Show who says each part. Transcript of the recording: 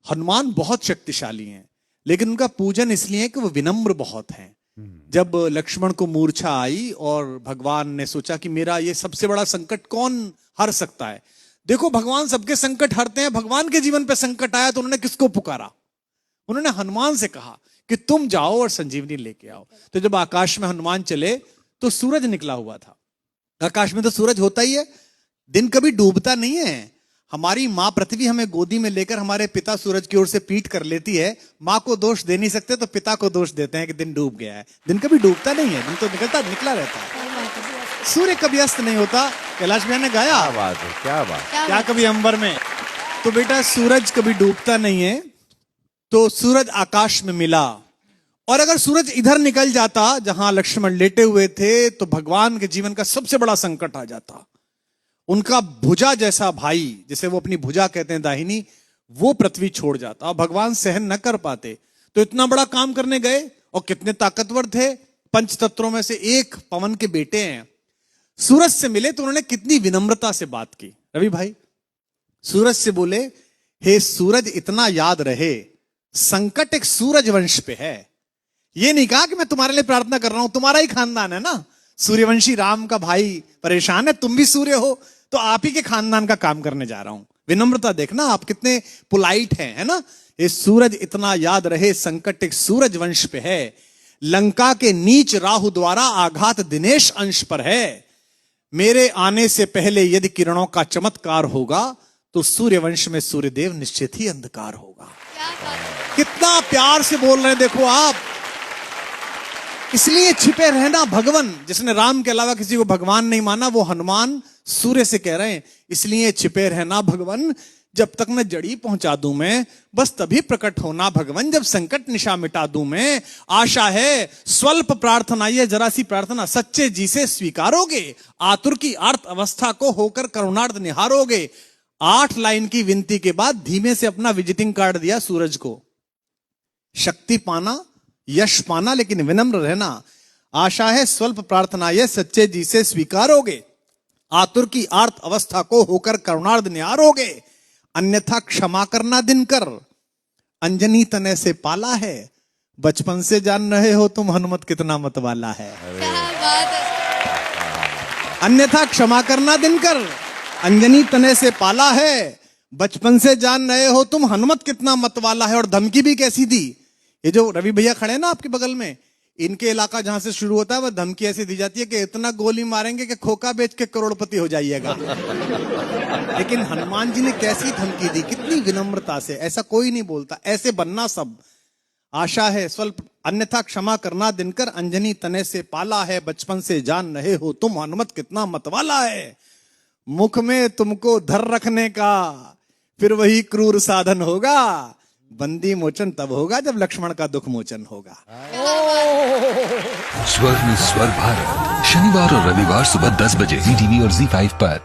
Speaker 1: हनुमान बहुत शक्तिशाली हैं, लेकिन उनका पूजन इसलिए है कि वो विनम्र बहुत हैं। जब लक्ष्मण को मूर्छा आई और भगवान ने सोचा कि मेरा ये सबसे बड़ा संकट कौन हर सकता है, देखो भगवान सबके संकट हरते हैं, भगवान के जीवन पे संकट आया तो उन्होंने किसको पुकारा? उन्होंने हनुमान से कहा कि तुम जाओ और संजीवनी लेके आओ। तो जब आकाश में हनुमान चले तो सूरज निकला हुआ था। आकाश में तो सूरज होता ही है, दिन कभी डूबता नहीं है। हमारी माँ पृथ्वी हमें गोदी में लेकर हमारे पिता सूरज की ओर से पीठ कर लेती है। माँ को दोष दे नहीं सकते तो पिता को दोष देते हैं कि दिन डूब गया है। दिन कभी डूबता नहीं है, दिन तो निकला रहता है। सूर्य कभी अस्त नहीं होता। कैलाश भैया ने गाया,
Speaker 2: क्या बात है, क्या बात,
Speaker 1: क्या कभी अंबर में। तो बेटा सूरज कभी डूबता नहीं है। तो सूरज आकाश में मिला, और अगर सूरज इधर निकल जाता जहां लक्ष्मण लेटे हुए थे तो भगवान के जीवन का सबसे बड़ा संकट आ जाता। उनका भुजा जैसा भाई, जिसे वो अपनी भुजा कहते हैं दाहिनी, वो पृथ्वी छोड़ जाता और भगवान सहन न कर पाते। तो इतना बड़ा काम करने गए और कितने ताकतवर थे, पंचतत्वों में से एक पवन के बेटे हैं। सूरज से मिले तो उन्होंने कितनी विनम्रता से बात की। रवि भाई सूरज से बोले, हे सूरज इतना याद रहे संकट एक सूरज वंश पे है। ये नहीं कहा कि मैं तुम्हारे लिए प्रार्थना कर रहा हूं, तुम्हारा ही खानदान है ना, सूर्यवंशी राम का भाई परेशान है, तुम भी सूर्य हो तो आप ही के खानदान का काम करने जा रहा हूं। विनम्रता देखना आप कितने पोलाइट हैं, है ना। ये सूरज इतना याद रहे संकट एक सूरज वंश पे है, लंका के नीच राहु द्वारा आघात दिनेश अंश पर है। मेरे आने से पहले यदि किरणों का चमत्कार होगा तो सूर्यवंश में सूर्यदेव निश्चित ही अंधकार होगा। कितना प्यार से बोल रहे हैं देखो आप। इसलिए छिपे रहना भगवान, जिसने राम के अलावा किसी को भगवान नहीं माना वो हनुमान सूर्य से कह रहे हैं, इसलिए छिपे रहना भगवान, जब तक न जड़ी पहुंचा दूं मैं, बस तभी प्रकट होना भगवान, जब संकट निशा मिटा दूं मैं। आशा है स्वल्प प्रार्थना, ये जरा सी प्रार्थना सच्चे जी से स्वीकारोगे, आतुर की आर्त अवस्था को होकर करुणार्थ निहारोगे। 8 लाइन की विनती के बाद धीमे से अपना विजिटिंग कार्ड दिया सूरज को। शक्ति पाना, यश पाना, लेकिन विनम्र रहना। आशा है स्वल्प प्रार्थना ये सच्चे जी से स्वीकारोगे, आतुर की आर्त अवस्था को होकर करुणार्थ निहारोगे। अन्यथा क्षमा करना दिनकर, अंजनी तने से पाला है, बचपन से जान रहे हो तुम हनुमत कितना मतवाला है। अन्यथा क्षमा करना दिनकर, अंजनी तने से पाला है, बचपन से जान रहे हो तुम हनुमत कितना मतवाला है। और धमकी भी कैसी दी, ये जो रवि भैया खड़े हैं ना आपके बगल में, इनके इलाका जहां से शुरू होता है वह धमकी ऐसी दी जाती है कि इतना गोली मारेंगे कि खोखा बेच के करोड़पति हो जाइएगा। लेकिन हनुमान जी ने कैसी धमकी दी, कितनी विनम्रता से। ऐसा कोई नहीं बोलता, ऐसे बनना सब। आशा है स्वल्प, अन्यथा क्षमा करना दिनकर, अंजनी तने से पाला है, बचपन से जान रहे हो तुम हनुमत कितना मतवाला है। मुख में तुमको धर रखने का फिर वही क्रूर साधन होगा, बंदी मोचन तब होगा जब लक्ष्मण का दुख मोचन होगा।
Speaker 3: स्वर में स्वर भारत, शनिवार और रविवार सुबह 10 बजे ZTV और ZEE5 पर।